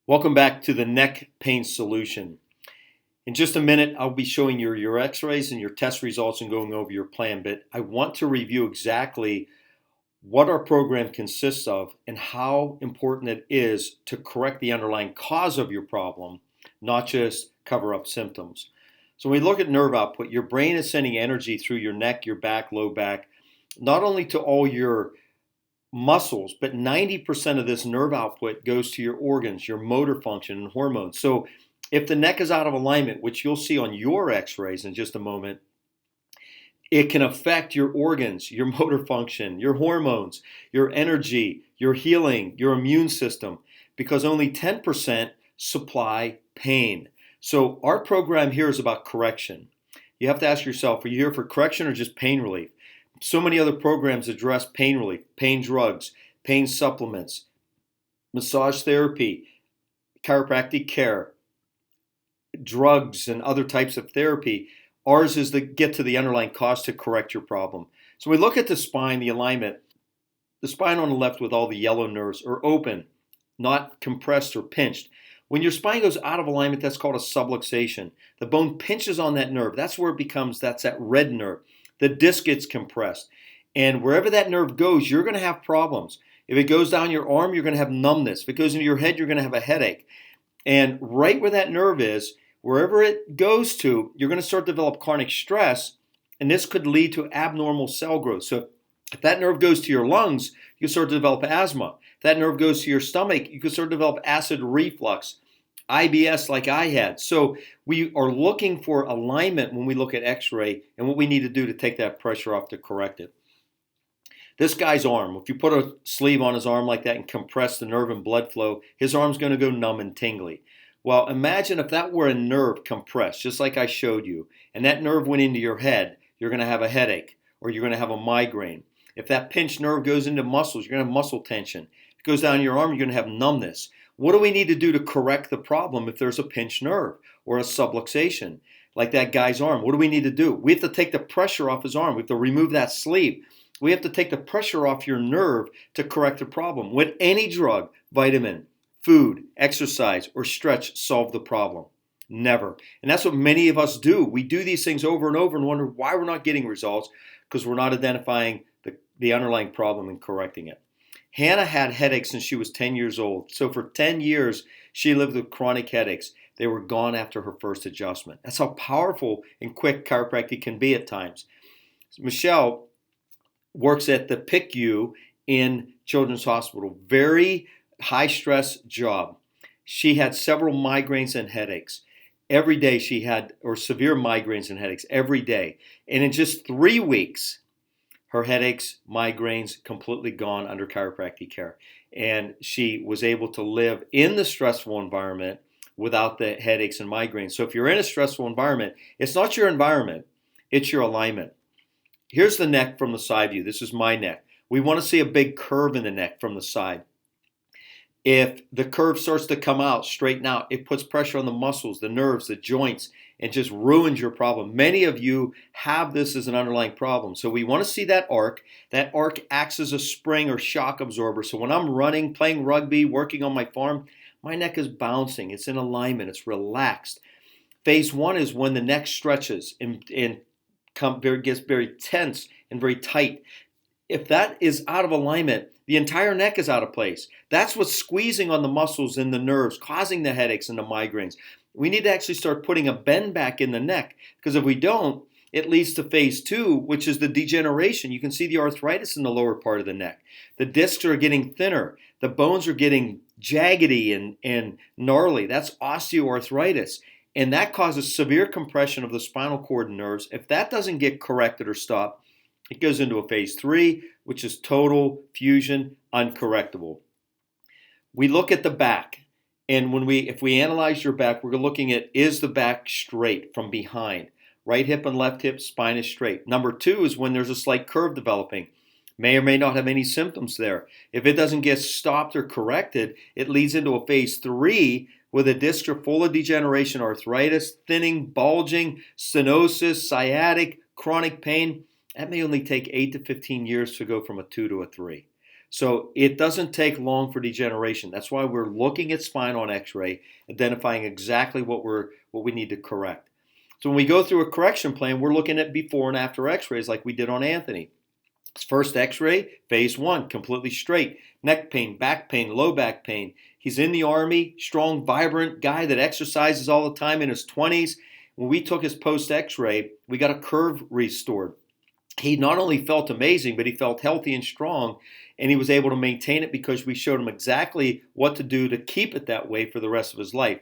Welcome back to the neck pain solution. In just a minute, I'll be showing you your x-rays and your test results and going over your plan, but I want to review exactly what our program consists of and how important it is to correct the underlying cause of your problem, not just cover up symptoms. So when we look at nerve output, your brain is sending energy through your neck, your back, low back, not only to all your muscles, but 90% of this nerve output goes to your organs, your motor function, and hormones. So if the neck is out of alignment, which you'll see on your x-rays in just a moment, it can affect your organs, your motor function, your hormones, your energy, your healing, your immune system, because only 10% supply pain. So our program here is about correction. You have to ask yourself, are you here for correction or just pain relief? So many other programs address pain relief, pain drugs, pain supplements, massage therapy, chiropractic care, drugs, and other types of therapy. Ours is to get to the underlying cause to correct your problem. So we look at the spine, the alignment. The spine on the left with all the yellow nerves are open, not compressed or pinched. When your spine goes out of alignment, that's called a subluxation. The bone pinches on that nerve. That's where it becomes, that's that red nerve. The disc gets compressed. And wherever that nerve goes, you're going to have problems. If it goes down your arm, you're going to have numbness. If it goes into your head, you're going to have a headache. And right where that nerve is, wherever it goes to, you're going to start to develop chronic stress, and this could lead to abnormal cell growth. So if that nerve goes to your lungs, you start to develop asthma. If that nerve goes to your stomach, you can start to develop acid reflux, IBS like I had. So we are looking for alignment when we look at x-ray and what we need to do to take that pressure off to correct it. This guy's arm, if you put a sleeve on his arm like that and compress the nerve and blood flow, his arm's going to go numb and tingly. Well, imagine if that were a nerve compressed, just like I showed you, and that nerve went into your head, you're going to have a headache or you're going to have a migraine. If that pinched nerve goes into muscles, you're going to have muscle tension. If it goes down your arm, you're going to have numbness. What do we need to do to correct the problem if there's a pinched nerve or a subluxation, like that guy's arm? What do we need to do? We have to take the pressure off his arm. We have to remove that sleeve. We have to take the pressure off your nerve to correct the problem. Would any drug, vitamin, food, exercise, or stretch solve the problem? Never. And that's what many of us do. We do these things over and over and wonder why we're not getting results, because we're not identifying the underlying problem and correcting it. Hannah had headaches since she was 10 years old. So for 10 years, she lived with chronic headaches. They were gone after her first adjustment. That's how powerful and quick chiropractic can be at times. Michelle works at the PICU in Children's Hospital. Very high stress job. She had several migraines and headaches. Every day she had, or severe migraines and headaches every day. And in just 3 weeks, her headaches, migraines, completely gone under chiropractic care. And she was able to live in the stressful environment without the headaches and migraines. So if you're in a stressful environment, it's not your environment, it's your alignment. Here's the neck from the side view. This is my neck. We want to see a big curve in the neck from the side. If the curve starts to come out, straighten out, it puts pressure on the muscles, the nerves, the joints, and just ruins your problem. Many of you have this as an underlying problem. So we want to see that arc. That arc acts as a spring or shock absorber. So when I'm running, playing rugby, working on my farm, my neck is bouncing. It's in alignment. It's relaxed. Phase one is when the neck stretches and gets very tense and very tight. If that is out of alignment, the entire neck is out of place. That's what's squeezing on the muscles and the nerves, causing the headaches and the migraines. We need to actually start putting a bend back in the neck, because if we don't, it leads to phase two, which is the degeneration. You can see the arthritis in the lower part of the neck. The discs are getting thinner. The bones are getting jaggedy and gnarly. That's osteoarthritis. And that causes severe compression of the spinal cord and nerves. If that doesn't get corrected or stopped, it goes into a phase three, which is total fusion, uncorrectable. We look at the back, and if we analyze your back, we're looking at, is the back straight from behind? Right hip and left hip, spine is straight. Number two is when there's a slight curve developing. May or may not have any symptoms there. If it doesn't get stopped or corrected, it leads into a phase three where the discs are full of degeneration, arthritis, thinning, bulging, stenosis, sciatic, chronic pain. That may only take 8 to 15 years to go from a 2 to a 3. So it doesn't take long for degeneration. That's why we're looking at spine on x-ray, identifying exactly what we need to correct. So when we go through a correction plan, we're looking at before and after x-rays like we did on Anthony. His first x-ray, phase 1, completely straight. Neck pain, back pain, low back pain. He's in the Army, strong, vibrant guy that exercises all the time in his 20s. When we took his post x-ray, we got a curve restored. He not only felt amazing, but he felt healthy and strong, and he was able to maintain it because we showed him exactly what to do to keep it that way for the rest of his life.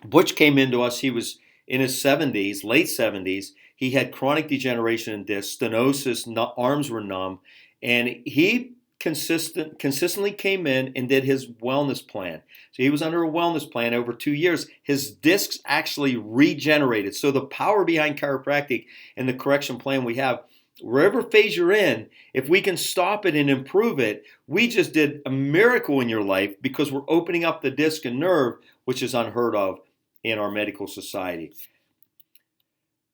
Butch came into us, he was in his 70s, late 70s. He had chronic degeneration in discs, stenosis, arms were numb, and he consistently came in and did his wellness plan. So he was under a wellness plan over 2 years. His discs actually regenerated. So the power behind chiropractic and the correction plan we have, wherever phase you're in, if we can stop it and improve it, we just did a miracle in your life because we're opening up the disc and nerve, which is unheard of in our medical society.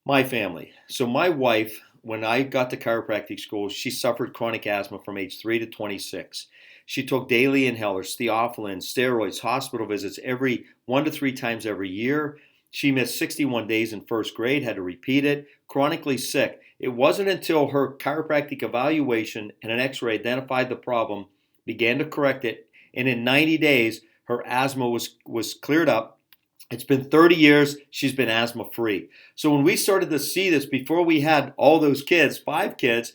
My family. So my wife, when I got to chiropractic school, she suffered chronic asthma from age 3 to 26. She took daily inhalers, theophylline, steroids, hospital visits every 1 to 3 times every year. She missed 61 days in first grade, had to repeat it, chronically sick. It wasn't until her chiropractic evaluation and an x-ray identified the problem, began to correct it, and in 90 days, her asthma was cleared up. It's been 30 years, she's been asthma free. So when we started to see this, before we had all those kids, 5 kids,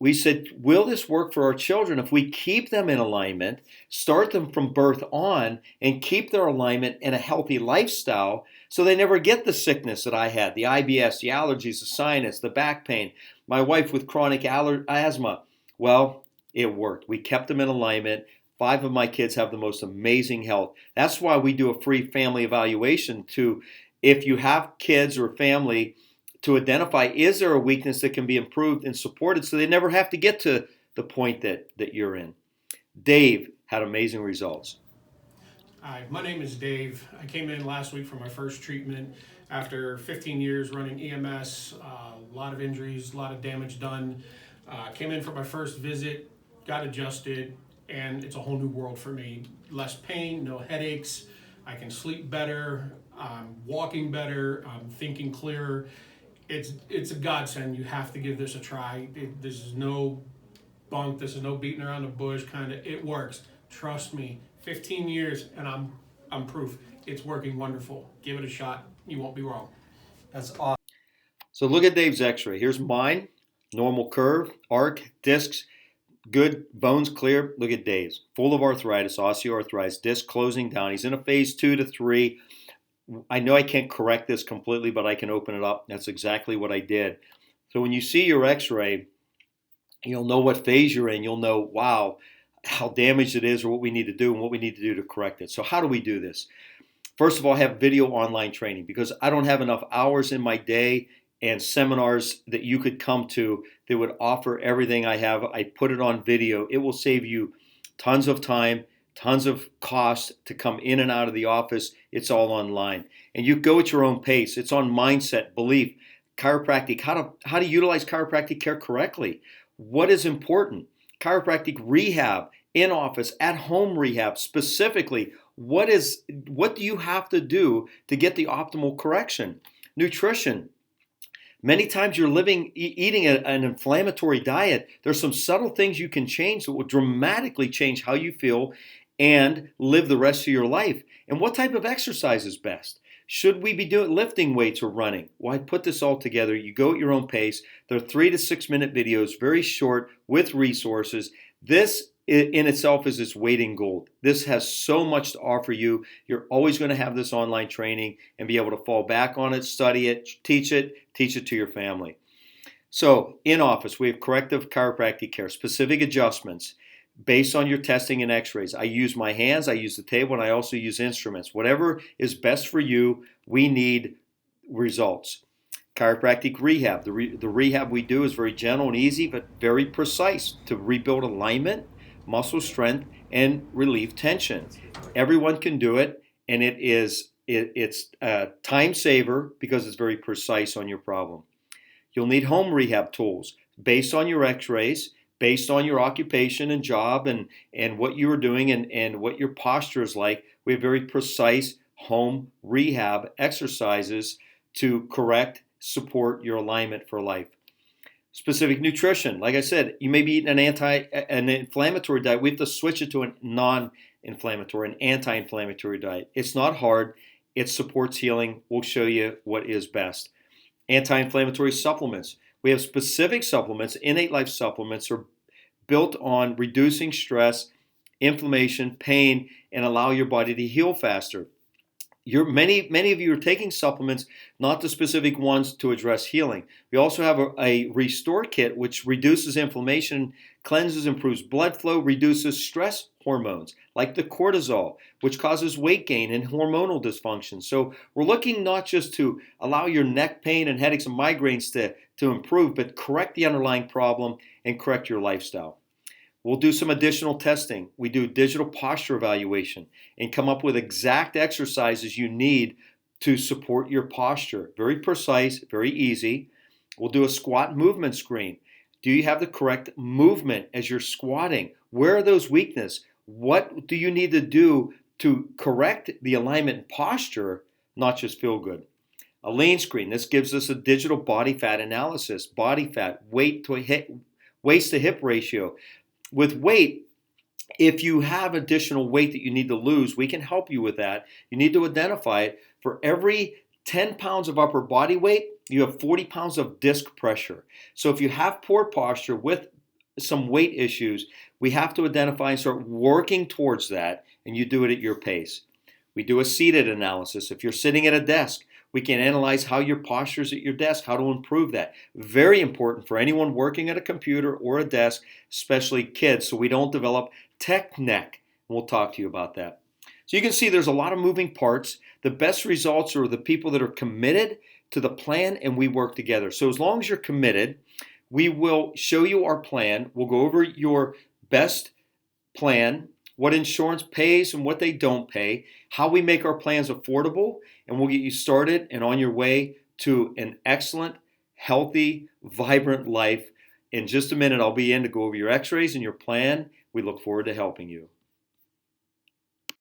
we said, will this work for our children if we keep them in alignment, start them from birth on, and keep their alignment in a healthy lifestyle so they never get the sickness that I had, the IBS, the allergies, the sinus, the back pain, my wife with chronic asthma. Well, it worked. We kept them in alignment. 5 of my kids have the most amazing health. That's why we do a free family evaluation to, if you have kids or family, to identify, is there a weakness that can be improved and supported so they never have to get to the point that you're in. Dave had amazing results. Hi, my name is Dave. I came in last week for my first treatment after 15 years running EMS, a lot of injuries, a lot of damage done. Came in for my first visit, got adjusted, and it's a whole new world for me. Less pain, no headaches, I can sleep better, I'm walking better, I'm thinking clearer. It's a godsend. You have to give this a try. This is no bunk, this is no beating around the bush kind of, it works. Trust me, 15 years and I'm proof. It's working wonderful. Give it a shot, you won't be wrong. That's awesome. So look at Dave's x-ray. Here's mine, normal curve, arc, discs, good, bones clear. Look at Dave's, full of arthritis, osteoarthritis, disc closing down. He's in a phase 2 to 3. I know I can't correct this completely, but I can open it up. That's exactly what I did. So when you see your x-ray, you'll know what phase you're in. You'll know, wow, how damaged it is or what we need to do and what we need to do to correct it. So how do we do this? First of all, I have video online training because I don't have enough hours in my day and seminars that you could come to that would offer everything I have. I put it on video. It will save you tons of time, tons of cost to come in and out of the office. It's all online. And you go at your own pace. It's on mindset, belief, chiropractic, how to utilize chiropractic care correctly. What is important? Chiropractic rehab, in office, at home rehab, specifically. What do you have to do to get the optimal correction? Nutrition. Many times you're eating an inflammatory diet. There's some subtle things you can change that will dramatically change how you feel and live the rest of your life. And what type of exercise is best? Should we be doing lifting weights or running? Well, I put this all together. You go at your own pace. They're 3 to 6 minute videos, very short with resources. This in itself is its weight in gold. This has so much to offer you. You're always going to have this online training and be able to fall back on it, study it, teach it to your family. So in office, we have corrective chiropractic care, specific adjustments based on your testing and x-rays. I use my hands, I use the table, and I also use instruments. Whatever is best for you, we need results. Chiropractic rehab. The rehab we do is very gentle and easy, but very precise to rebuild alignment, muscle strength, and relieve tension. Everyone can do it, and it's a time saver because it's very precise on your problem. You'll need home rehab tools based on your x-rays, based on your occupation and job and what you are doing and what your posture is like. We have very precise home rehab exercises to correct, support your alignment for life. Specific nutrition. Like I said, you may be eating an inflammatory diet. We have to switch it to a non-inflammatory, an anti-inflammatory diet. It's not hard. It supports healing. We'll show you what is best. Anti-inflammatory supplements. We have specific supplements. Innate Life supplements are built on reducing stress, inflammation, pain, and allow your body to heal faster. Many of you are taking supplements, not the specific ones to address healing. We also have a Restore Kit, which reduces inflammation, cleanses, improves blood flow, reduces stress hormones like the cortisol, which causes weight gain and hormonal dysfunction. So we're looking not just to allow your neck pain and headaches and migraines to improve, but correct the underlying problem and correct your lifestyle. We'll do some additional testing. We do digital posture evaluation and come up with exact exercises you need to support your posture. Very precise, very easy. We'll do a squat movement screen. Do you have the correct movement as you're squatting? Where are those weaknesses? What do you need to do to correct the alignment and posture, not just feel good? A lean screen. This gives us a digital body fat analysis, body fat, waist to hip ratio. With weight, if you have additional weight that you need to lose, we can help you with that. You need to identify it. For every 10 pounds of upper body weight, you have 40 pounds of disc pressure. So if you have poor posture with some weight issues, we have to identify and start working towards that, and you do it at your pace. We do a seated analysis. If you're sitting at a desk, we can analyze how your posture is at your desk, how to improve that. Very important for anyone working at a computer or a desk, especially kids, so we don't develop tech neck. We'll talk to you about that. So you can see there's a lot of moving parts. The best results are the people that are committed to the plan and we work together. So as long as you're committed, we will show you our plan. We'll go over your best plan, what insurance pays and what they don't pay, how we make our plans affordable, and we'll get you started and on your way to an excellent, healthy, vibrant life. In just a minute, I'll be in to go over your x-rays and your plan. We look forward to helping you.